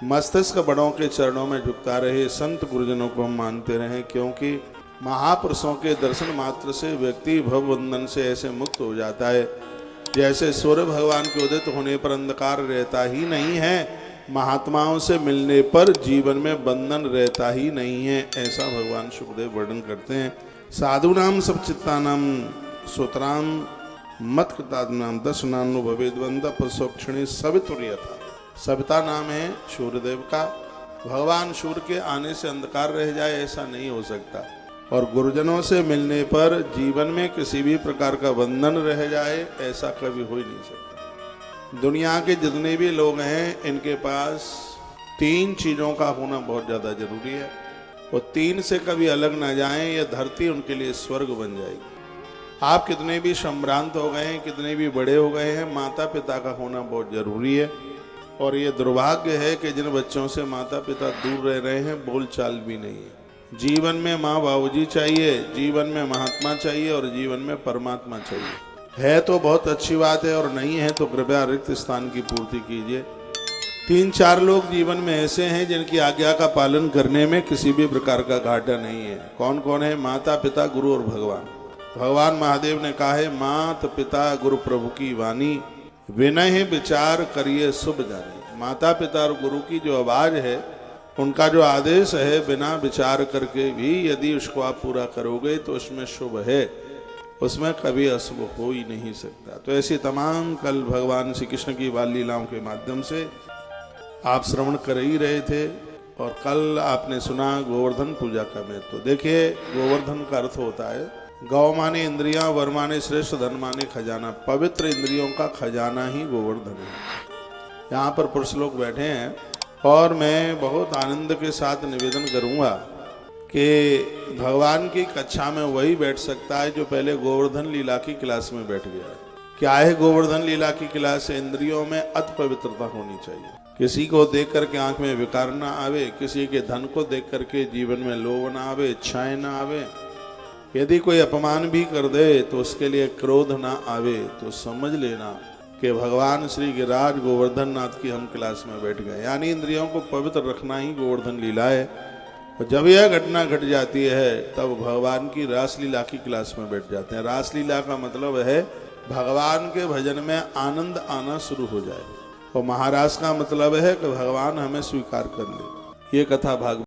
मस्तिष्क बड़ों के चरणों में झुकता रहे, संत गुरुजनों को हम मानते रहें, क्योंकि महापुरुषों के दर्शन मात्र से व्यक्ति भवबंधन से ऐसे मुक्त हो जाता है जैसे सूर्य भगवान के उदित होने पर अंधकार रहता ही नहीं है, महात्माओं से मिलने पर जीवन में बंधन रहता ही नहीं है। ऐसा भगवान सुखदेव वर्णन करते हैं। साधु नाम सब चित्तानाम सूत्राम मत कृतानाम दर्शनानुभवेद्वंद प्रसोक्षणी सवितुर्य था। सविता नाम है सूर्यदेव का। भगवान सूर्य के आने से अंधकार रह जाए ऐसा नहीं हो सकता, और गुरुजनों से मिलने पर जीवन में किसी भी प्रकार का बंधन रह जाए ऐसा कभी हो ही नहीं सकता। दुनिया के जितने भी लोग हैं इनके पास तीन चीजों का होना बहुत ज्यादा जरूरी है। वो तीन से कभी अलग ना जाएं, यह धरती उनके लिए स्वर्ग बन जाएगी। आप कितने भी संभ्रांत हो गए हैं, कितने भी बड़े हो गए हैं, माता पिता का होना बहुत जरूरी है। और ये दुर्भाग्य है कि जिन बच्चों से माता पिता दूर रह रहे हैं बोलचाल भी नहीं है। जीवन में माँ बाबूजी चाहिए, जीवन में महात्मा चाहिए और जीवन में परमात्मा चाहिए। है तो बहुत अच्छी बात है, और नहीं है तो कृपया रिक्त स्थान की पूर्ति कीजिए। तीन चार लोग जीवन में ऐसे हैं जिनकी आज्ञा का पालन करने में किसी भी प्रकार का घाटा नहीं है। कौन कौन है? माता पिता, गुरु और भगवान। भगवान महादेव ने कहा है, मात पिता गुरु प्रभु की वाणी, विनय विचार करिए शुभ जानी। माता पिता और गुरु की जो आवाज है, उनका जो आदेश है, बिना विचार करके भी यदि उसको आप पूरा करोगे तो उसमें शुभ है, उसमें कभी अशुभ हो ही नहीं सकता। तो ऐसी तमाम कल भगवान श्री कृष्ण की बाल लीलाओं के माध्यम से आप श्रवण कर ही रहे थे। और कल आपने सुना गोवर्धन पूजा का महत्व। तो देखिए, गोवर्धन का अर्थ होता है गौ माने इंद्रियां, वर माने श्रेष्ठ, धन माने खजाना। पवित्र इंद्रियों का खजाना ही गोवर्धन है। यहाँ पर पुरुष लोग बैठे हैं और मैं बहुत आनंद के साथ निवेदन करूँगा कि भगवान की कक्षा में वही बैठ सकता है जो पहले गोवर्धन लीला की क्लास में बैठ गया है। क्या है गोवर्धन लीला की क्लास? इंद्रियों में अति पवित्रता होनी चाहिए। किसी को देख करके आंख में विकार ना आवे, किसी के धन को देख करके जीवन में लोभ ना आवे, इच्छाएं ना आवे। यदि कोई अपमान भी कर दे तो उसके लिए क्रोध ना आवे। तो समझ लेना कि भगवान श्री गिरिराज गोवर्धन नाथ की हम क्लास में बैठ गए। यानी इंद्रियों को पवित्र रखना ही गोवर्धन लीला है। और जब यह घटना घट जाती है तब भगवान की रासलीला की क्लास में बैठ जाते हैं। रासलीला का मतलब है भगवान के भजन में आनंद आना शुरू हो जाए। और महाराज का मतलब है कि भगवान हमें स्वीकार कर ले। ये कथा भागवत